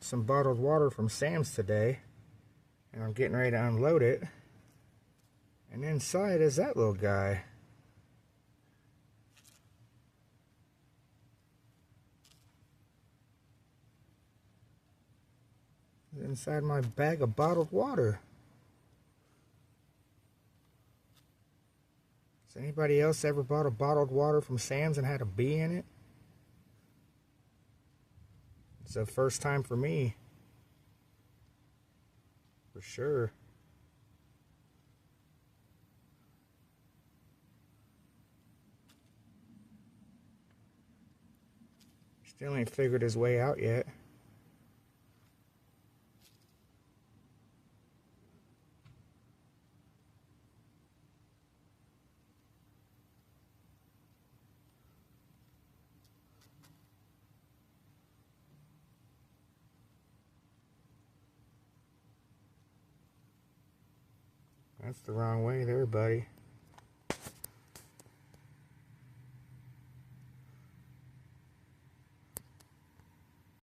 some bottled water from Sam's today, and I'm getting ready to unload it. And inside is that little guy. Inside my bag of bottled water. Has anybody else ever bought a bottled water from Sam's and had a bee in it? It's the first time for me. For sure. Still ain't figured his way out yet. That's the wrong way there, buddy.